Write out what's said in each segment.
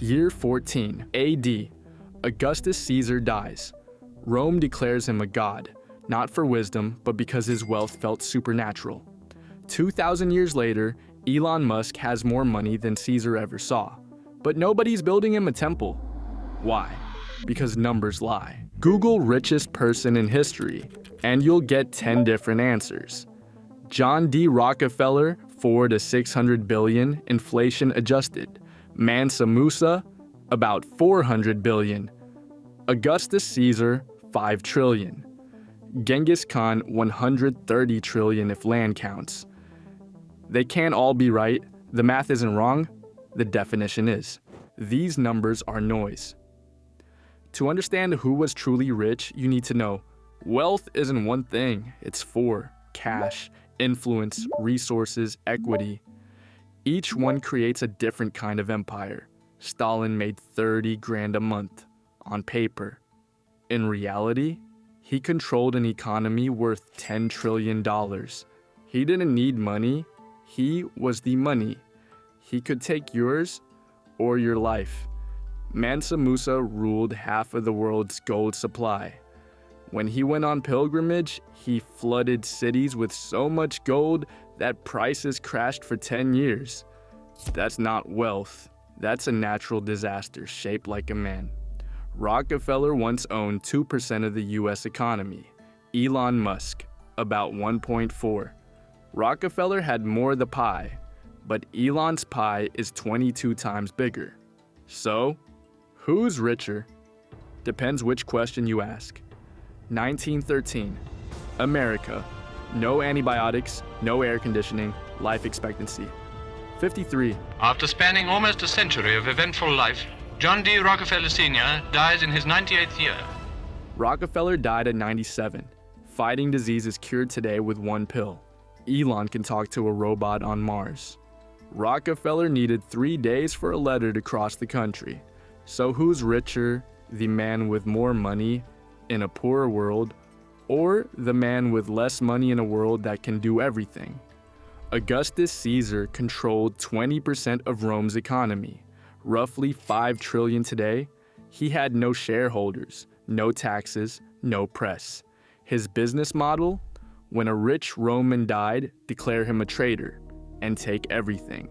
Year 14 AD. Augustus Caesar dies. Rome declares him a god, not for wisdom, but because his wealth felt supernatural. 2,000 years later, Elon Musk has more money than Caesar ever saw. But nobody's building him a temple. Why? Because numbers lie. Google richest person in history, and you'll get 10 different answers. John D. Rockefeller, 4 to 600 billion, inflation adjusted. Mansa Musa, about 400 billion. Augustus Caesar, 5 trillion. Genghis Khan, 130 trillion if land counts. They can't all be right. The math isn't wrong. The definition is. These numbers are noise. To understand who was truly rich, you need to know wealth isn't one thing. It's 4: cash, influence, resources, equity. Each one creates a different kind of empire. Stalin made 30 grand a month on paper. In reality, he controlled an economy worth $10 trillion. He didn't need money. He was the money. He could take yours or your life. Mansa Musa ruled half of the world's gold supply. When he went on pilgrimage, he flooded cities with so much gold that prices crashed for 10 years. That's not wealth. That's a natural disaster shaped like a man. Rockefeller once owned 2% of the US economy. Elon Musk, about 1.4. Rockefeller had more of the pie, but Elon's pie is 22 times bigger. So, who's richer? Depends which question you ask. 1913. America. No antibiotics, no air conditioning, life expectancy. 53. After spanning almost a century of eventful life, John D. Rockefeller Sr. dies in his 98th year. Rockefeller died at 97. Fighting disease is cured today with one pill. Elon can talk to a robot on Mars. Rockefeller needed 3 days for a letter to cross the country. So who's richer, the man with more money in a poorer world, or the man with less money in a world that can do everything? Augustus Caesar controlled 20% of Rome's economy, roughly 5 trillion today. He had no shareholders, no taxes, no press. His business model? When a rich Roman died, declare him a traitor and take everything.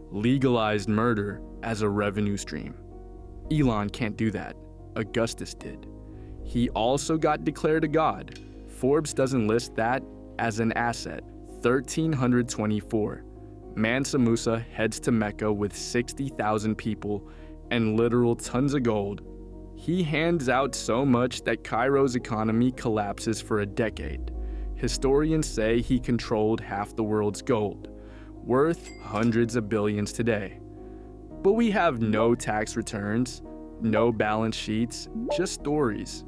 Legalized murder as a revenue stream. Elon can't do that. Augustus did. He also got declared a god. Forbes doesn't list that as an asset. 1324. Mansa Musa heads to Mecca with 60,000 people and literal tons of gold. He hands out so much that Cairo's economy collapses for a decade. Historians say he controlled half the world's gold, worth hundreds of billions today. But we have no tax returns, no balance sheets, just stories.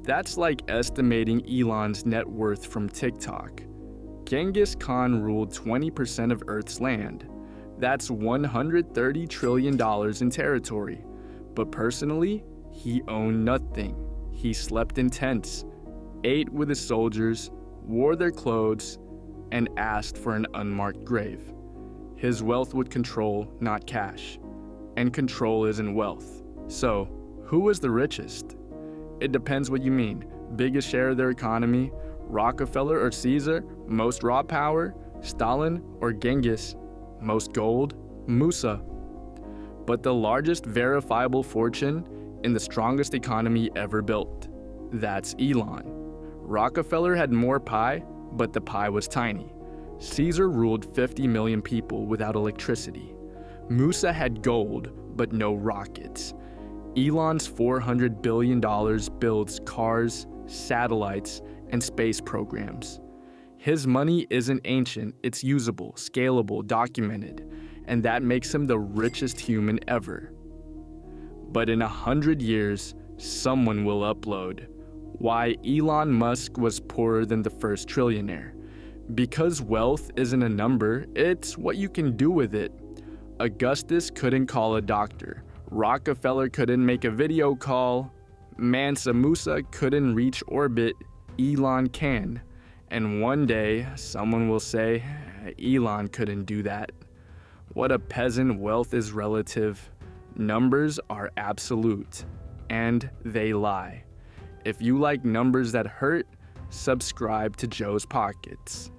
That's like estimating Elon's net worth from TikTok. Genghis Khan ruled 20% of Earth's land. That's $130 trillion in territory. But personally, he owned nothing. He slept in tents, ate with his soldiers, wore their clothes, and asked for an unmarked grave. His wealth would control, not cash. And control isn't wealth. So, who was the richest? It depends what you mean. Biggest share of their economy? Rockefeller or Caesar? Most raw power? Stalin or Genghis? Most gold? Musa. But the largest verifiable fortune in the strongest economy ever built. That's Elon. Rockefeller had more pie, but the pie was tiny. Caesar ruled 50 million people without electricity. Musa had gold, but no rockets. Elon's $400 billion builds cars, satellites, and space programs. His money isn't ancient, it's usable, scalable, documented, and that makes him the richest human ever. But in 100 years, someone will upload why Elon Musk was poorer than the first trillionaire. Because wealth isn't a number, it's what you can do with it. Augustus couldn't call a doctor. Rockefeller couldn't make a video call. Mansa Musa couldn't reach orbit. Elon can. And one day, someone will say, Elon couldn't do that. What a peasant, wealth is relative. Numbers are absolute, and they lie. If you like numbers that hurt, subscribe to Joe's Pockets.